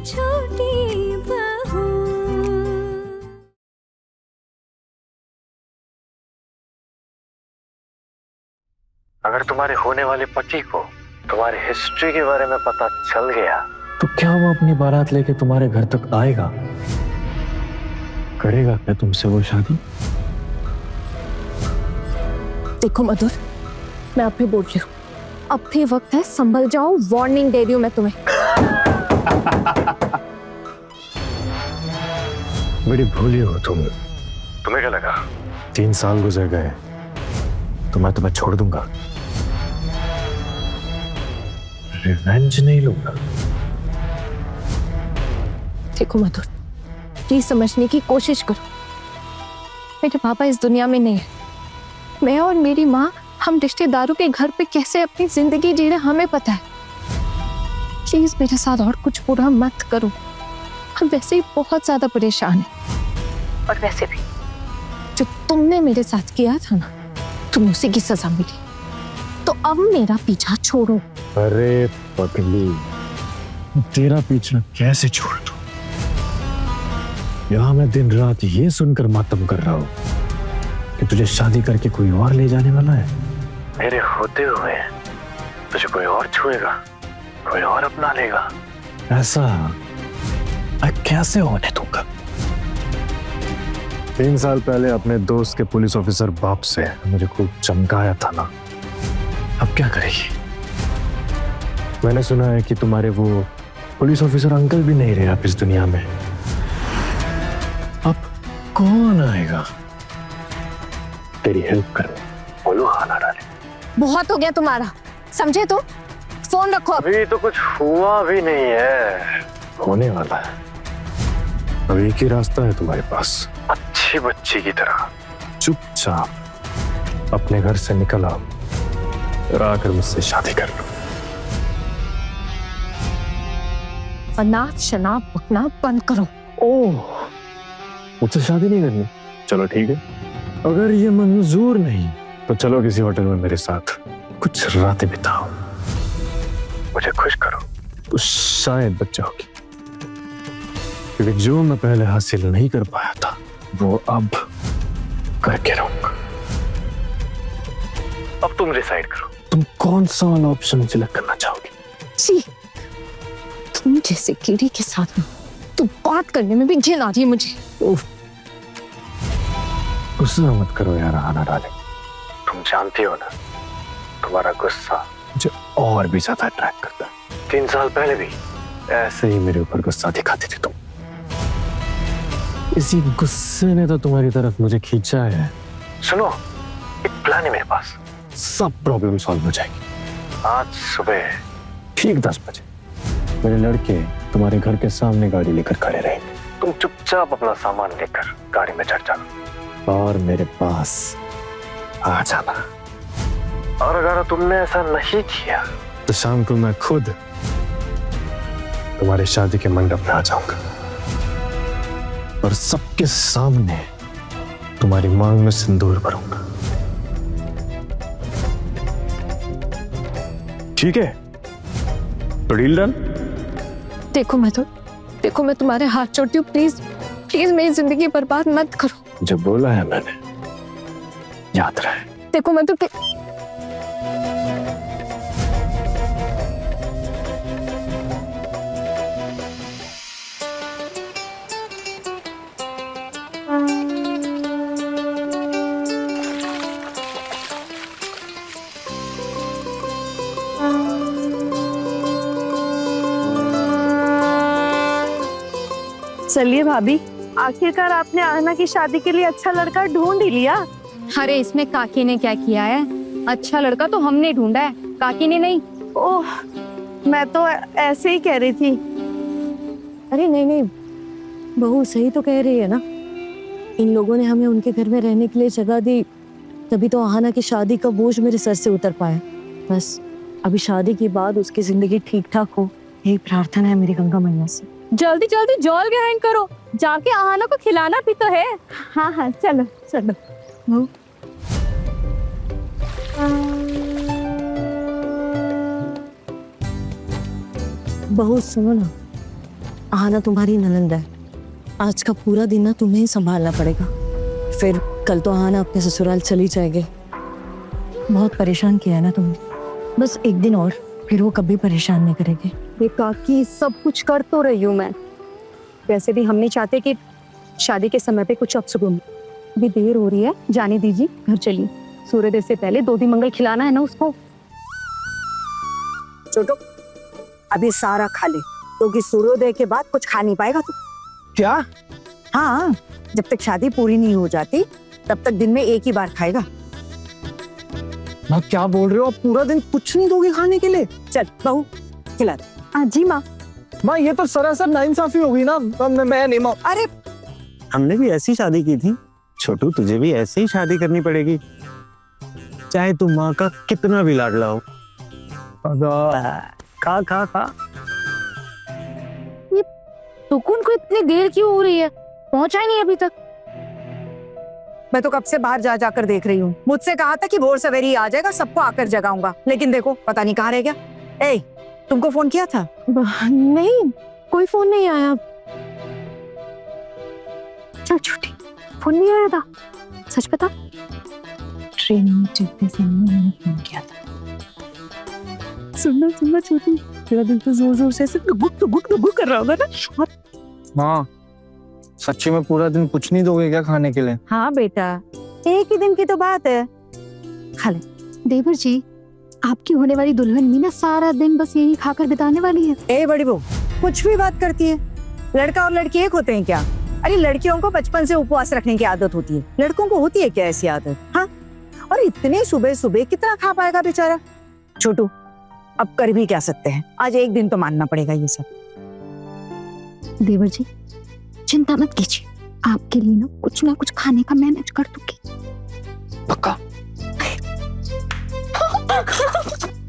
छोटी बहू। अगर तुम्हारे होने वाले पति को तुम्हारी हिस्ट्री के बारे में पता चल गया तो क्या वो अपनी बारात लेके तुम्हारे घर तक आएगा? करेगा क्या तुमसे वो शादी? देखो मधुर, मैं अब भी बोल रही हूँ, अब भी वक्त है, संभल जाओ, वार्निंग दे रही हूँ मैं तुम्हें। बड़ी भोली हो तुम। तुम्हें क्या लगा 3 साल गुजर गए तो मैं तुम्हें छोड़ दूंगा? रिवेंज नहीं लूंगा। देखो मधुर, प्लीज समझने की कोशिश करो। मेरे पापा इस दुनिया में नहीं है। मैं और मेरी माँ, हम रिश्तेदारों के घर पे कैसे अपनी जिंदगी जी रहे हमें पता है। प्लीज मेरे साथ और कुछ बुरा मत करो। हम वैसे ही बहुत ज्यादा परेशान हैं। और वैसे भी जो तुमने मेरे साथ किया था ना, तुम्हें उसी की सजा मिली। तो अब मेरा पीछा छोड़ो। अरे पगली, तेरा पीछा कैसे छोड़ दूं? यहाँ मैं दिन रात ये सुनकर मातम कर रहा हूँ कि तुझे शादी करके कोई और ले जाने वाला है। मेरे होते हुए तुझे कोई और छुएगा, कोई और अपना लेगा। ऐसा मैं कैसे होने दूंगा? 3 साल पहले अपने दोस्त के पुलिस ऑफिसर बाप से मुझे खूब चमकाया था ना, अब क्या करेगी? मैंने सुना है कि तुम्हारे वो पुलिस ऑफिसर अंकल भी नहीं रहे अब इस दुनिया में। अब कौन आएगा तेरी हेल्प करने? बोलो हाँ ना डाले। बहुत हो गया तुम्हारा, समझे तुम? फोन रखो। अभी तो कुछ हुआ भी नहीं है, होने वाला है। अब एक ही रास्ता है तुम्हारे पास, अच्छी बच्ची की तरह चुपचाप अपने घर से निकल आओ और आकर मुझसे शादी कर लो। अनाथ शनाब बकना बंद करो। ओह, मुझसे शादी नहीं करनी? चलो ठीक है, अगर ये मंजूर नहीं तो चलो किसी होटल में मेरे साथ कुछ रातें बिताओ, मुझे खुश करो तो शायद बच्चा होगी। क्योंकि जो मैं पहले हासिल नहीं कर पाया था वो अब करके रहूंगा। अब तुम डिसाइड करो, तुम कौन सा वाला ऑप्शन सिलेक्ट करना चाहोगी? जी, तुम जैसे कीड़ी के साथ तो बात करने में भी घिन आ रही है मुझे। गुस्सा मत करो यार आना डाले। तुम जानती हो ना, तुम्हारा गुस्सा मुझे और भी ज्यादा अट्रैक्ट करता है। 3 साल पहले भी ऐसे ही मेरे ऊपर गुस्सा दिखाती थी तुम। इसी गुस्से ने तो तुम्हारी तरफ मुझे खींचा है। सुनो, एक प्लान है मेरे पास, सब प्रॉब्लम सॉल्व हो जाएगी। आज सुबह ठीक 10 बजे मेरे लड़के तुम्हारे घर के सामने गाड़ी लेकर खड़े रहेंगे। तुम चुपचाप अपना सामान लेकर गाड़ी में चढ़ जाना और मेरे पास आ जाना। और अगर तुमने ऐसा नहीं किया तो शाम को मैं खुद तुम्हारी शादी के मंडप में आ जाऊंगा और सबके सामने तुम्हारी मांग में सिंदूर भरूंगा। ठीक है तो डील डन? देखो देखो, मैं तुम्हारे हाथ जोड़ती हूँ, प्लीज प्लीज मेरी जिंदगी बर्बाद मत करो। जो बोला है मैंने याद रहे। देखो चलिए भाभी, आखिरकार आपने आहना की शादी के लिए अच्छा लड़का ढूंढ ही लिया। अरे इसमें काकी ने क्या किया है? अच्छा लड़का तो हमने ढूंढा है, काकी ने नहीं। ओह, मैं तो ऐसे ही कह रही थी। अरे नहीं, बहू सही तो कह रही है ना। इन लोगों ने हमें उनके घर में रहने के लिए जगह दी, तभी तो आहना की शादी का बोझ मेरे सर से उतर पाया। बस अभी शादी के बाद उसकी जिंदगी ठीक ठाक हो, यही प्रार्थना है मेरी गंगा मैया से। जल्दी जल्दी जल ग्रहण करो, जाके आहना को खिलाना भी तो है। हाँ हाँ, चलो चलो। बहू सुनो ना, आना तुम्हारी ननंद है, आज का पूरा दिन ना तुम्हें ही संभालना पड़ेगा। फिर कल तो आना अपने ससुराल चली जाएगी। बहुत परेशान किया है ना तुमने, बस एक दिन और, फिर वो कभी परेशान नहीं करेगी। ये काकी सब कुछ कर तो रही हूँ मैं, वैसे भी हम नहीं चाहते कि शादी के समय पे कुछ अपशगुन। अभी देर हो रही है, जाने दीजिए, घर चलिए। सूर्योदय से पहले 2 दिन मंगल खिलाना है ना उसको। छोटो अभी सारा खा ले, क्योंकि सूर्योदय के बाद कुछ खा नहीं पाएगा तू। क्या? हाँ, जब तक शादी पूरी नहीं हो जाती तब तक दिन में एक ही बार खाएगा। माँ क्या बोल रहे हो? आप पूरा दिन कुछ नहीं दोगे खाने के लिए? चल बहू खिला दे। जी माँ। माँ ये तो सरासर नाइंसाफी हो गई ना। मैं नहीं माँ। अरे हमने भी ऐसी शादी की थी छोटू, तुझे भी ऐसे ही शादी करनी पड़ेगी, चाहे तू माँ का कितना भी लाडला हो। खा खा खा। टुकुन को इतनी देर क्यों हो रही है? पहुंचा ही नहीं अभी तक। मैं तो कब से बाहर जा जाकर देख रही हूँ। मुझसे कहा था कि भोर सवेरे ही आ जाएगा, सबको आकर जगाऊंगा, लेकिन देखो पता नहीं कहाँ रह गया। ए, तुमको फोन किया था? नहीं, कोई फोन नहीं आया। चल छोटी, फोन नहीं आया था, सच बता। ट्रेन में चलते समय मैंने फोन किया था। सुनना सुनना छोटी, तेरा दिल तो जोर जोर से ऐसे गुक कर रहा होगा ना। माँ सच्ची में पूरा दिन कुछ नहीं दोगे क्या खाने के लिए? हाँ बेटा, एक ही दिन की तो बात है, खा ले। देवर जी, आपकी होने वाली दुल्हन भी ना सारा दिन बस यही खाकर बिताने वाली है। ए बड़ी बहू, कुछ भी बात करती है। लड़का और लड़की एक होते हैं क्या? अरे लड़कियों को बचपन से उपवास रखने की आदत होती है, लड़कों को होती है क्या ऐसी आदत? हाँ, और इतने सुबह सुबह कितना खा पाएगा बेचारा। छोटू अब कर भी क्या सकते हैं, आज एक दिन तो मानना पड़ेगा ये सब। देवर जी चिंता मत कीजिए, आपके लिए ना कुछ खाने का मैनेज कर दूंगी। पक्का?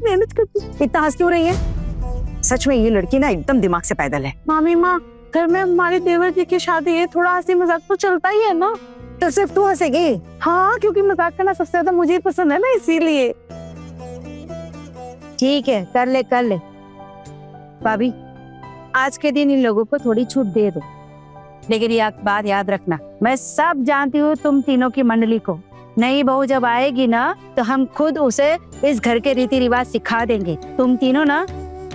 मैनेज कर दूं। इतना हंस क्यों रही है? सच में ये लड़की ना एकदम दिमाग से पैदल है। मामी माँ, घर में हमारे देवर जी की शादी है, थोड़ा हंसी मजाक तो चलता ही है ना। तो सिर्फ तू हंसेगी? हाँ, क्योंकि मजाक करना सबसे ज्यादा मुझे ही पसंद है ना, इसीलिए। ठीक है, कर ले कर ले। भाभी आज के दिन इन लोगों को थोड़ी छूट दे दो, लेकिन ये बात याद रखना, मैं सब जानती हूँ तुम तीनों की मंडली को। नई बहू जब आएगी ना तो हम खुद उसे इस घर के रीति रिवाज सिखा देंगे। तुम तीनों ना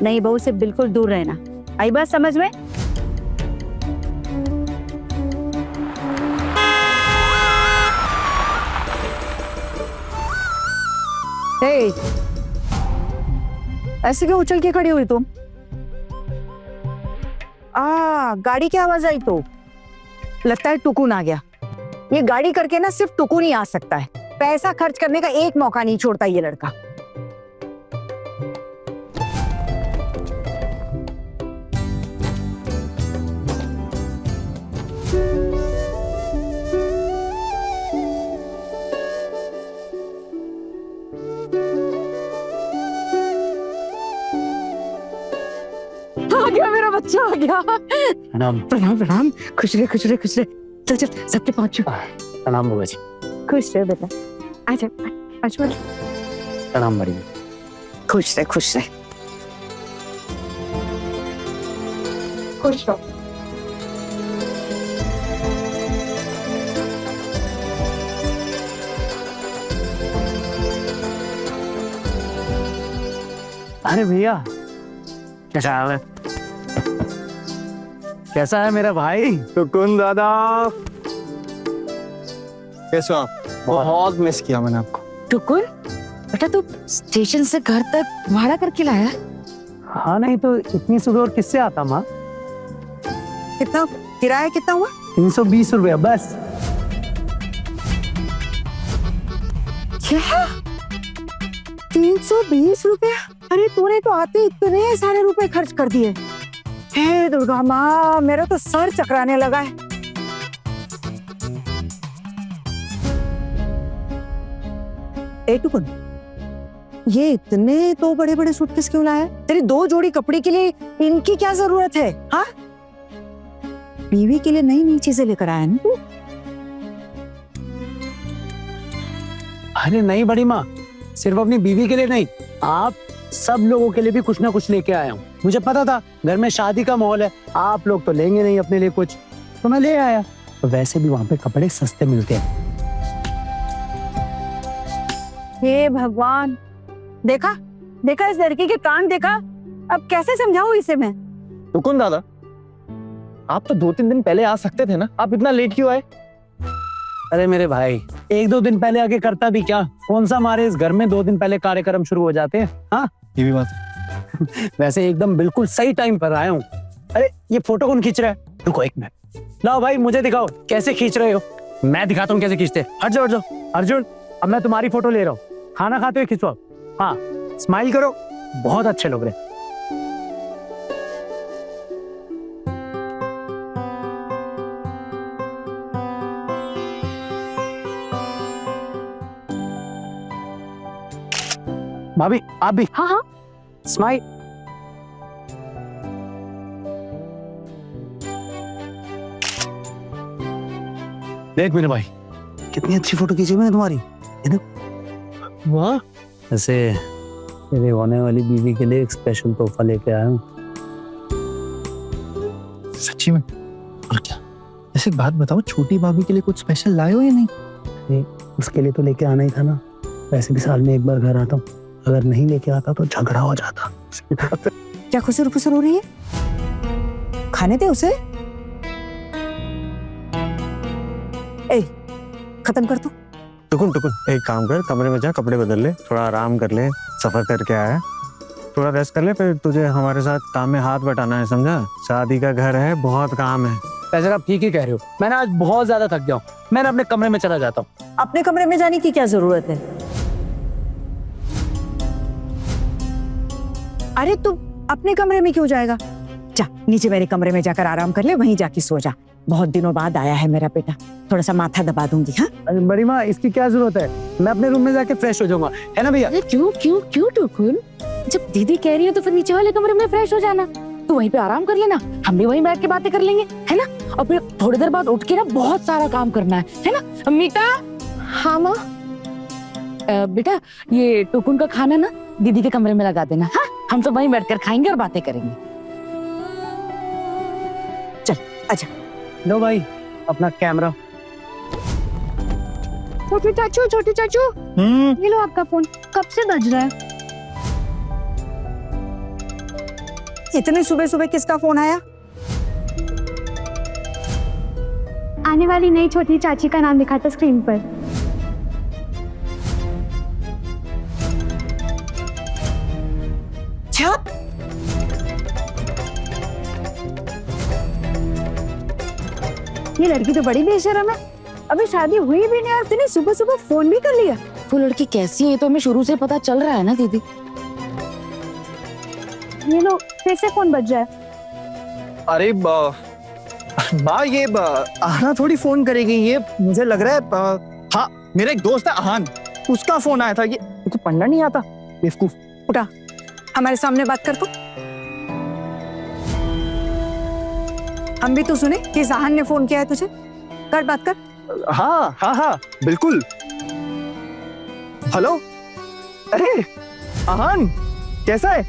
नई बहू से बिल्कुल दूर रहना, आई बात समझ में? हे, ऐसे क्यों उछल के खड़ी हुई तुम? गाड़ी की आवाज आई तो लगता है टुकुन आ गया। ये गाड़ी करके ना सिर्फ टुकुन ही आ सकता है, पैसा खर्च करने का एक मौका नहीं छोड़ता ये लड़का। आ गया मेरा बच्चा, आ गया। प्रणाम। प्रणाम प्रणाम, खुश रहे खुश रहे खुश रहे। चल चल सबके पहुंचो। प्रणाम बुआ जी। खुश रहे बेटा, आजा आजा। प्रणाम बड़ी। खुश रहे खुश रहे। खुश रहो। अरे भैया कैसा हाल है? कैसा है मेरा भाई? टुकुन दादा, कैसे हो आप? बहुत मिस किया मैंने आपको। टुकुन बेटा, तू स्टेशन से घर तक भाड़ा करके लाया? हाँ नहीं तो इतनी सुबह और किससे आता माँ? कितना किराया कितना हुआ? 320 रुपया बस। क्या 320 रुपया? अरे तूने तो आते इतने सारे रुपए खर्च कर दिए। हे दुर्गा माँ, मेरा तो सर चकराने लगा है। ए टुकुन, ये इतने तो बड़े बड़े सूटकेस क्यों लाया? तेरी 2 जोड़ी कपड़े के लिए इनकी क्या जरूरत है? हाँ, बीवी के लिए नई नई चीजें लेकर आया ना तू? अरे नहीं बड़ी माँ, सिर्फ अपनी बीवी के लिए नहीं, आप सब लोगों के लिए भी कुछ ना कुछ लेके आया हूँ। मुझे पता था घर में शादी का माहौल है, आप लोग तो लेंगे नहीं अपने लिए कुछ, तो मैं ले आया। तो वैसे भी वहां पे कपड़े सस्ते मिलते हैं। हे भगवान, देखा देखा इस लड़की के कान देखा, अब कैसे समझाऊं इसे मैं? रुकुन दादा, आप तो 2-3 दिन पहले आ सकते थे ना, आप इतना लेट क्यों आए? अरे मेरे भाई, 1-2 दिन पहले आके करता भी क्या, कौन सा हमारे इस घर में 2 दिन पहले कार्यक्रम शुरू हो जाते हैं। हाँ ये भी बात है। वैसे एकदम बिल्कुल सही टाइम पर आया हूँ। अरे ये फोटो कौन खींच रहा है? रुको 1 मिनट, लाओ भाई मुझे दिखाओ कैसे खींच रहे हो। मैं दिखाता हूँ कैसे खींचते हैं। हट जाओ हट जाओ। अर्जुन, अब मैं तुम्हारी फोटो ले रहा हूँ, खाना खाते हुए खिंचवाओ। हाँ स्माइल करो, बहुत अच्छे लग रहे। भाभी आप भी। हाँ हाँ स्माइल। देख मेरे भाई, कितनी अच्छी फोटो खींची मैंने तुम्हारी, है ना? वाह। ऐसे मेरे होने वाली बीवी के लिए एक स्पेशल तोहफा लेके आया हूँ। सच्ची में? और क्या? ऐसे एक बात बताओ, छोटी भाभी के लिए कुछ स्पेशल लाए हो या नहीं? उसके लिए तो लेके आना ही था ना, वैसे भी साल में एक बार घर आता हूँ, अगर नहीं लेके आता तो झगड़ा हो जाता। क्या खुसर फुसर हो रही है? खाने दे उसे। ए, खत्म कर तू। टुकुन टुकुन, एक काम कर, कमरे में जा, कपड़े बदल ले, थोड़ा आराम कर ले, सफर करके आया है, थोड़ा रेस्ट कर ले, फिर तुझे हमारे साथ काम में हाथ बटाना है, समझा? शादी का घर है, बहुत काम है। वैसे आप ठीक ही कह रहे हो, मैंने आज बहुत ज्यादा थक गया हूँ, मैं अपने कमरे में चला जाता हूँ। अपने कमरे में जाने की क्या जरूरत है? अरे तू अपने कमरे में क्यों जाएगा? जा नीचे मेरे कमरे में जाकर आराम कर ले, वहीं जाके सो जा। बहुत दिनों बाद आया है मेरा बेटा, थोड़ा सा माथा दबा दूंगी। हाँ अरे बड़ी माँ, इसकी क्या जरूरत है, मैं अपने रूम में जाके फ्रेश हो जाऊंगा, है ना भैया? अरे क्यों क्यों क्यों टुकुन, जब दीदी कह रही है तो फिर नीचे वाले कमरे में फ्रेश हो जाना, तू वहीं पे आराम कर लेना, हम भी वहीं बैठ के बातें कर लेंगे, है ना? और फिर थोड़ी देर बाद उठ के ना बहुत सारा काम करना है ना मीता? हाँ माँ। बेटा ये टुकुन का खाना ना दीदी के कमरे में लगा देना, हाँ? हम सब वहीं बैठकर खाएंगे और बातें करेंगे। चल आजा। लो भाई अपना कैमरा। छोटे चाचू ये लो आपका फोन, कब से बज रहा है? इतने सुबह सुबह किसका फोन आया? आने वाली नई छोटी चाची का नाम लिखा था स्क्रीन पर। छप। ये लड़की तो बड़ी बेशरम है, अभी शादी हुई भी नहीं और उसने सुबह सुबह फोन भी कर लिया। वो लड़की कैसी है तो हमें शुरू से पता चल रहा है ना दीदी। ये लो फिर से फोन बज रहा है। अरे माँ, ये आहना थोड़ी फोन करेगी, ये मुझे लग रहा है। हाँ मेरा एक दोस्त है आहान, उसका फोन आया था। ये तो पढ़ना नहीं आता बेवकूफ। उठा, हमारे सामने बात कर। तू हम भी तो सुने कि जहान ने फोन किया है तुझे, कर बात कर। हाँ हाँ हाँ बिल्कुल। हेलो, अरे आहान कैसा है?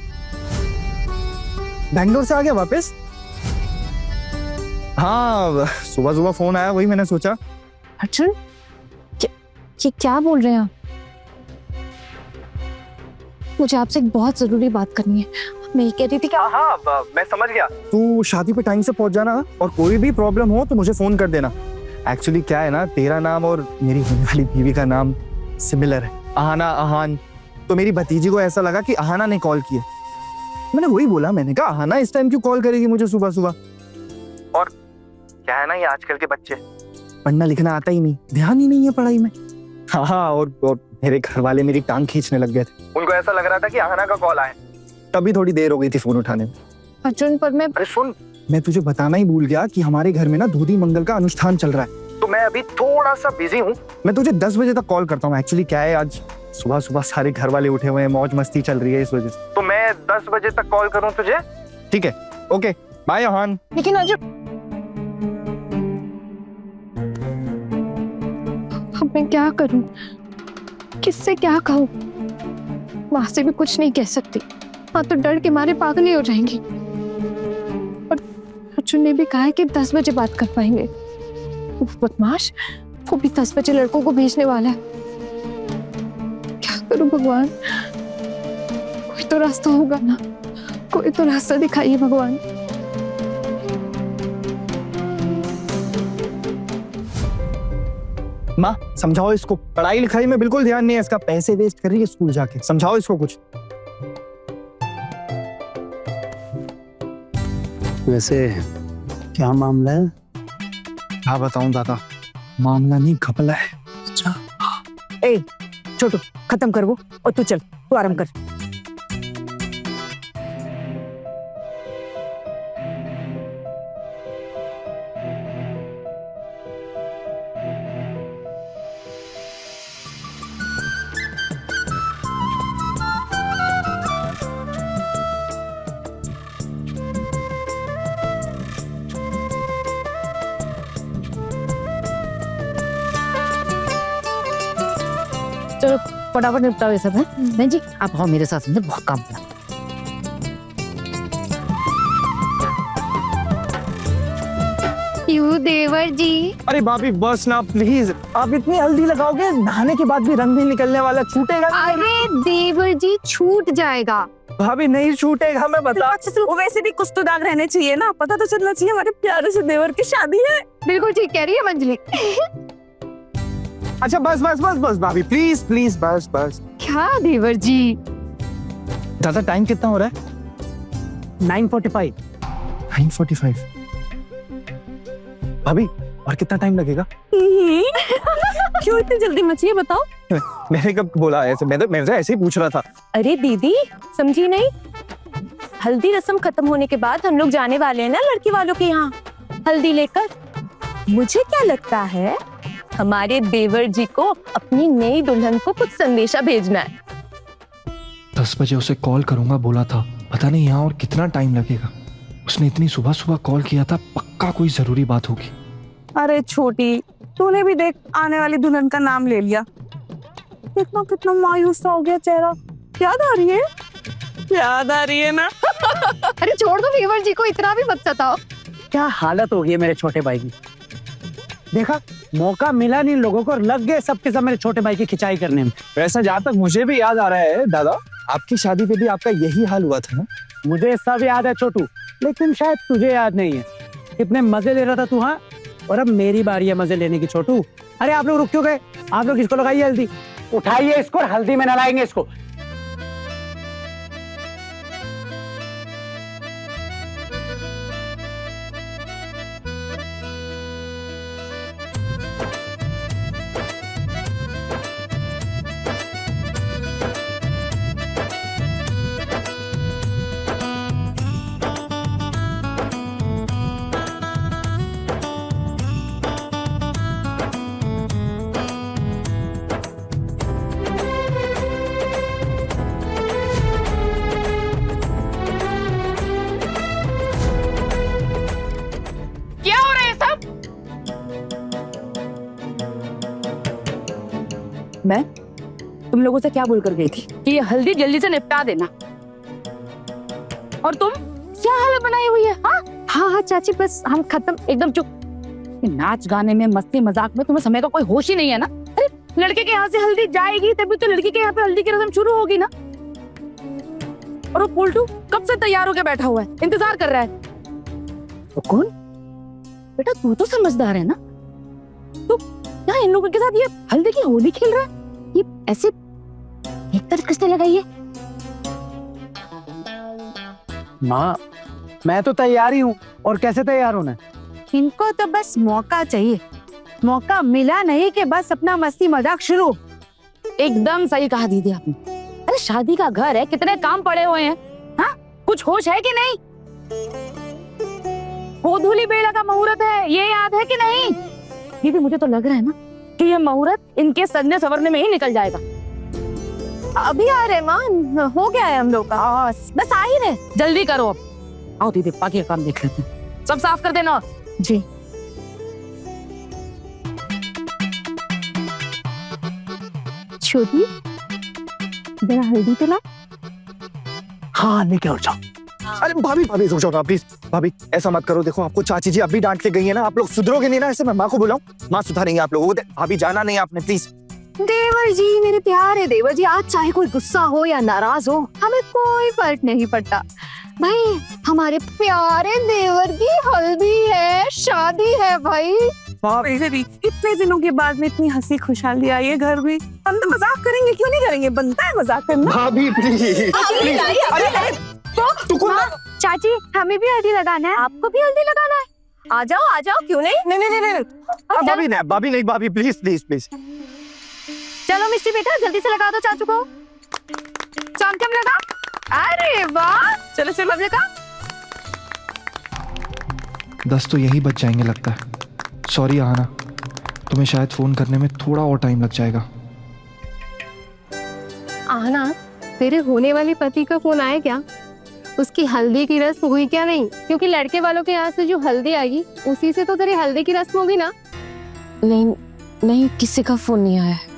बैंगलोर से आ गया वापस? हाँ सुबह सुबह फोन आया, वही मैंने सोचा। अर्जुन ये क्या बोल रहे हैं आप? मुझे आपसे एक बहुत जरूरी बात करनी है। मैं ये कह रही थी कि हाँ मैं समझ गया। तू शादी पे टाइम से पहुंच जाना, और कोई भी प्रॉब्लम हो तो मुझे फोन कर देना। एक्चुअली क्या है ना, तेरा नाम और मेरी होने वाली बीवी का नाम सिमिलर है, आहाना आहान। तो मेरी भतीजी को ऐसा लगा कि आहाना ने कॉल किया, मैंने वही बोला, मैंने कहा आहाना इस टाइम क्यों कॉल करेगी मुझे सुबह सुबह। और क्या है ना, ये आजकल के बच्चे पढ़ना लिखना आता ही नहीं, ध्यान ही नहीं है पढ़ाई में। हाँ और मेरे घर वाले मेरी टांग खींचने लग गए थे, उनको ऐसा लग रहा था कि आहाना का कॉल आए, तभी थोड़ी देर हो गई थी फोन उठाने में। अर्जुन पर मैं अरे सुन, मैं तुझे बताना ही भूल गया कि हमारे घर में ना धोती मंगल का अनुष्ठान चल रहा है, तो मैं अभी थोड़ा सा बिजी हूँ। मैं तुझे 10 बजे तक कॉल करता हूँ। एक्चुअली क्या है, आज सुबह सुबह सारे घर वाले उठे हुए हैं, मौज मस्ती चल रही है, इस वजह से। तो मैं 10 बजे तक कॉल करूँ तुझे? ठीक है, ओके बाय आहान। लेकिन अर्जुन अब मैं क्या करूं, किससे क्या कहूं? माँ से भी कुछ नहीं कह सकती, हाँ तो डर के मारे पागल ही हो जाएंगी। और अर्जुन ने भी कहा है कि 10 बजे बात कर पाएंगे। उफ, बदमाश, वो भी 10 बजे लड़कों को भेजने वाला है। क्या करूं भगवान, कोई तो रास्ता होगा ना, कोई तो रास्ता दिखाइए भगवान। माँ समझाओ इसको, पढ़ाई लिखाई में बिल्कुल ध्यान नहीं है इसका, पैसे वेस्ट कर रही है स्कूल जाके। समझाओ इसको कुछ। वैसे क्या मामला है? हाँ बताऊं दादा, मामला नहीं घपला है। ए छोटू, खत्म कर वो और तू चल, तू आराम कर। चलो फटाफट निपटाओ ये सब है। बहन जी आप आओ मेरे साथ, मुझे बहुत काम है। क्यों देवर जी? अरे भाभी बस ना प्लीज, आप इतनी हल्दी लगाओगे नहाने के बाद भी रंग नहीं निकलने वाला, छूटेगा नहीं। अरे देवर जी छूट जाएगा। भाभी नहीं छूटेगा, मैं बता। वो वैसे भी कुछ तो दाग रहने चाहिए ना, पता तो चलना चाहिए हमारे प्यारे से देवर की शादी है। बिल्कुल ठीक कह रही है मंजली। अच्छा बस बस बस बस भाभी प्लीज प्लीज, बस बस। क्या देवर जी? दादा टाइम कितना हो रहा है? 9:45। 9:45। भाभी और कितना टाइम लगेगा? क्यों इतनी जल्दी मची है बताओ? मैंने कब बोला ऐसे? मैं तो ऐसे ही पूछ रहा था। अरे दीदी समझी नहीं, हल्दी रस्म खत्म होने के बाद हम लोग जाने वाले हैं ना लड़की वालों के यहाँ हल्दी लेकर। मुझे क्या लगता है हमारे देवर जी को अपनी नई दुल्हन को कुछ संदेशा भेजना है। 10 बजे उसे कॉल करूंगा बोला था, पता नहीं यहाँ और कितना टाइम लगेगा। उसने इतनी सुबह सुबह कॉल किया था, पक्का कोई जरूरी बात होगी। अरे छोटी, तूने भी देख आने वाली दुल्हन का नाम ले लिया। कितना कितना मायूस सा हो गया चेहरा। याद आ रही है? याद आ रही है ना? अरे छोड़ दो देवर जी को, इतना भी मत सताओ। क्या हालत हो गई है मेरे छोटे भाई की। देखा मौका मिला नहीं लोगों को, लग गए सबके सब मेरे छोटे भाई की खिंचाई करने में। वैसे जहाँ तक मुझे भी याद आ रहा है दादा, आपकी शादी पे भी आपका यही हाल हुआ था ना? मुझे सब याद है छोटू, लेकिन शायद तुझे याद नहीं है। कितने मजे ले रहा था तू, हाँ? और अब मेरी बारी है मजे लेने की छोटू। अरे आप लोग रुक क्यों गए? आप लोग इसको लगाइए हल्दी, उठाइए इसको और हल्दी में नहलाएंगे इसको। मैं तुम लोगों से क्या बोलकर गई थी कि ये हल्दी जल्दी से निपटा देना, और तुम क्या हालत बनाई हुई है? हाँ हाँ हाँ चाची बस हम खत्म। एकदम चुप। ये नाच गाने में मस्ती मजाक में तुम्हें समय का कोई होश ही नहीं है ना? अरे लड़के के यहाँ से हल्दी जाएगी तभी तो लड़की के यहाँ पे हल्दी की रस्म शुरू होगी ना। और वो पोल्टू कब से तैयार होकर बैठा हुआ है, इंतजार कर रहा है। तो कौन? बेटा तू तो समझदार है ना, तू यहाँ इन लोगों के साथ ये हल्दी की होली खेल रहा है? ये ऐसे एक तरफ किसने लगाई है? माँ मैं तो तैयार ही हूँ, और कैसे तैयार होना है? इनको तो बस मौका चाहिए, मौका मिला नहीं कि बस अपना मस्ती मजाक शुरू। एकदम सही कहा दीदी आपने। अरे शादी का घर है, कितने काम पड़े हुए हैं। हाँ कुछ होश है कि नहीं? गोधूली बेला का मुहूर्त है, ये याद है कि नहीं? दीदी मुझे तो लग रहा है ना कि ये मुहूर्त इनके सजने संवरने में ही निकल जाएगा। अभी आ रहे माँ, हो गया है हम लोग का। बस आ ही रहे, जल्दी करो अब। आओ दीदी बाकी का काम देख लेते हैं। सब साफ कर देना। जी छोटी जरा हल्दी तो ला। हाँ लेके और जाओ। अरे भाभी भाभी रुक जाओ ना प्लीज। भाभी ऐसा मत करो, देखो आपको चाची जी अभी डांट के गई है ना, आप लोग सुधरोगे नहीं ना ऐसे। मैं माँ को बुलाऊं, माँ सुधारेंगे आप लोगों को। भाभी जाना नहीं आपने प्लीज। देवर जी मेरे प्यारे देवर जी, आज चाहे कोई गुस्सा हो या नाराज हो हमें कोई फर्क नहीं पड़ता भाई। हमारे प्यारे देवर की हल्दी है, शादी है भाई। वैसे भी इतने दिनों के बाद में इतनी हंसी खुशहाली आई है घर में, हम तो मजाक करेंगे, क्यों नहीं करेंगे, बनता है मजाक करना। भाभी प्लीज। चाची हमें भी हल्दी लगाना है, आपको भी हल्दी लगाना है। आ जाओ, क्यों नहीं? भाभी नहीं, भाभी नहीं, भाभी प्लीज प्लीज प्लीज। चलो मिस्टी बेटा जल्दी से लगा दो चाचू को। चमचम लगा। अरे वाह, चलो चलो अब लगा। 10 तो यही बच जाएंगे लगता है। सॉरी आना, तुम्हें शायद फोन करने में थोड़ा और टाइम लग जाएगा। आना, तेरे होने वाले पति का फोन आया क्या? उसकी हल्दी की रस्म हुई क्या? नहीं, क्योंकि लड़के वालों के यहाँ से जो हल्दी आएगी उसी से तो तेरी हल्दी की रस्म होगी ना। नहीं, किसी का फोन नहीं आया है।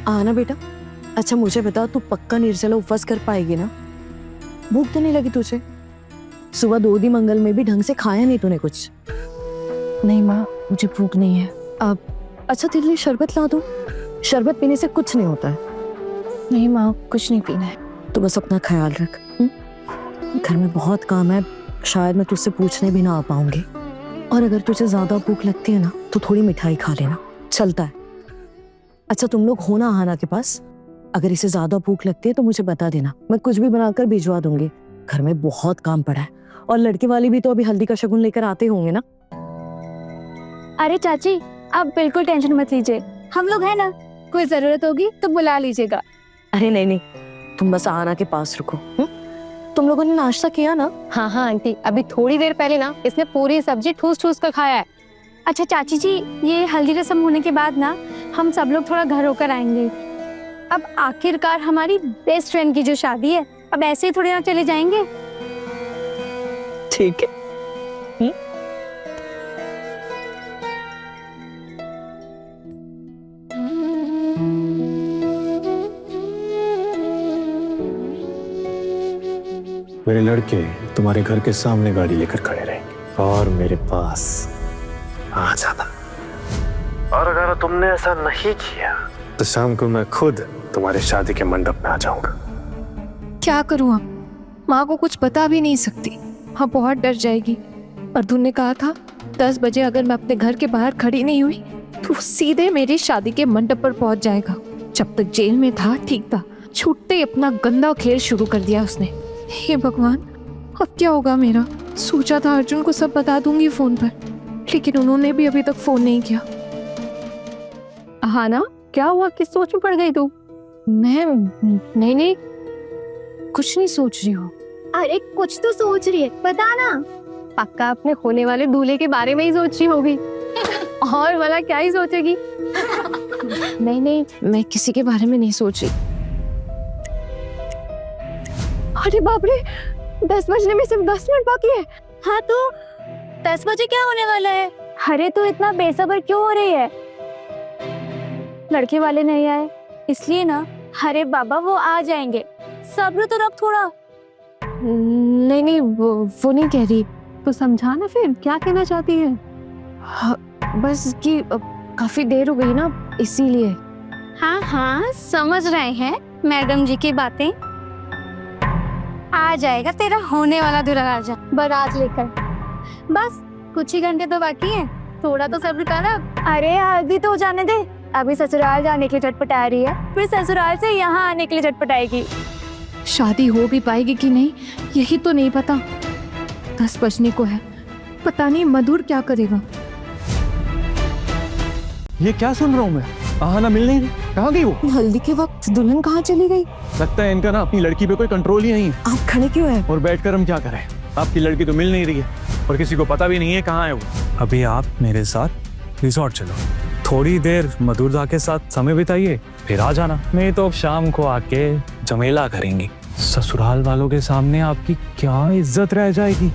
आना बेटा, अच्छा मुझे बता, तू पक्का निर्जला उपवास कर पाएगी ना? भूख तो नहीं लगी तुझे? सुबह 2 दी मंगल में भी ढंग से खाया नहीं तूने कुछ? नहीं माँ, मुझे भूख नहीं है। अब अच्छा तेरे लिए शरबत ला दूं? शरबत पीने से कुछ नहीं होता है। नहीं माँ, कुछ नहीं पीना है। तो बस अपना ख्याल रख। घर में बहुत काम है, शायद मैं तुझसे पूछने भी ना आ पाऊंगी। और अगर तुझे ज्यादा भूख लगती है ना तो थोड़ी मिठाई खा लेना, चलता है। अच्छा तुम लोग हो ना आहाना के पास, अगर इसे ज्यादा भूख लगती है तो मुझे बता देना, मैं कुछ भी बनाकर भिजवा दूंगी। घर में बहुत काम पड़ा है, और लड़के वाले भी तो अभी हल्दी का शगुन लेकर आते होंगे ना। अरे चाची आप बिल्कुल टेंशन मत लीजिए, हम लोग हैं ना, कोई जरूरत होगी तो बुला लीजिएगा। अरे नहीं, तुम बस आहाना के पास रुको। तुम लोगों ने नाश्ता किया ना? हाँ आंटी, अभी थोड़ी देर पहले ना इसने पूरी सब्जी ठूस कर खाया है। अच्छा चाची जी, ये हल्दी रस्म होने के बाद ना हम सब लोग थोड़ा घर होकर आएंगे। अब आखिरकार हमारी बेस्ट फ्रेंड की जो शादी है, अब ऐसे ही थोड़ी ना चले जाएंगे। ठीक है। मेरे लड़के तुम्हारे घर के सामने गाड़ी लेकर खड़े रहेंगे और मेरे पास आ जाना। और अगर तुमने ऐसा नहीं किया तो शाम को मैं खुद तुम्हारे शादी के मंडप में आ जाऊंगा। क्या करूँ अब, माँ को कुछ बता भी नहीं सकती, हाँ बहुत डर जाएगी। अर्जुन ने कहा था 10 बजे अगर मैं अपने घर के बाहर खड़ी नहीं हुई तो सीधे मेरी शादी के मंडप पर पहुंच जाएगा। जब तक जेल में था ठीक था, छूटते ही अपना गंदा खेल शुरू कर दिया उसने। हे भगवान, अब क्या होगा मेरा? सोचा था अर्जुन को सब बता दूंगी फोन पर, लेकिन उन्होंने भी अभी तक फोन नहीं किया। हाँ ना, क्या हुआ, किस सोच में पड़ गई तू? मैं नहीं कुछ नहीं सोच रही हूँ। अरे कुछ तो सोच रही है, बता ना। पक्का अपने होने वाले दूल्हे के बारे में ही सोच रही होगी। और वाला क्या ही सोचेगी। नहीं, मैं किसी के बारे में नहीं सोच रही। अरे बाप रे, 10 बजने में सिर्फ 10 मिनट बाकी है। हाँ तो 10 बजे क्या होने वाला है? अरे तू इतना बेसब्र क्यों हो रही है? लड़के वाले नहीं आए इसलिए ना। अरे बाबा वो आ जाएंगे, सब्र तो रख थोड़ा। नहीं वो नहीं कह रही, तो समझा ना फिर, क्या कहना चाहती है? हाँ, बस कि काफी देर हो गई ना इसीलिए। हाँ समझ रहे हैं मैडम जी की बातें। आ जाएगा तेरा होने वाला दूल्हा राजा बारात लेकर, बस कुछ ही घंटे तो बाकी है, थोड़ा तो सब्र कर। अरे हल्दी तो जाने दे, अभी ससुराल जाने के लिए झटपटा रही है, फिर ससुराल से यहाँ आने के लिए झटपटाएगी। शादी हो भी पाएगी कि नहीं यही तो नहीं पता। 10 बजने को है, पता नहीं मधुर क्या करेगा। ये क्या सुन रहा हूँ मैं? आहाना मिल नहीं रही, कहाँ गई वो? हल्दी के वक्त दुल्हन कहाँ चली गई? लगता है इनका ना अपनी लड़की पे कोई कंट्रोल ही नहीं है। आप खड़े क्यों हैं? और बैठकर हम क्या करें? आपकी लड़की तो मिल नहीं रही है और किसी को पता भी नहीं है कहाँ है वो। अभी आप मेरे साथ रिसोर्ट चलो, थोड़ी देर मधुरदा के साथ समय बिताइए, फिर आ जाना। नहीं तो अब शाम को आके झमेला करेंगी। ससुराल वालों के सामने आपकी क्या इज्जत रह जाएगी।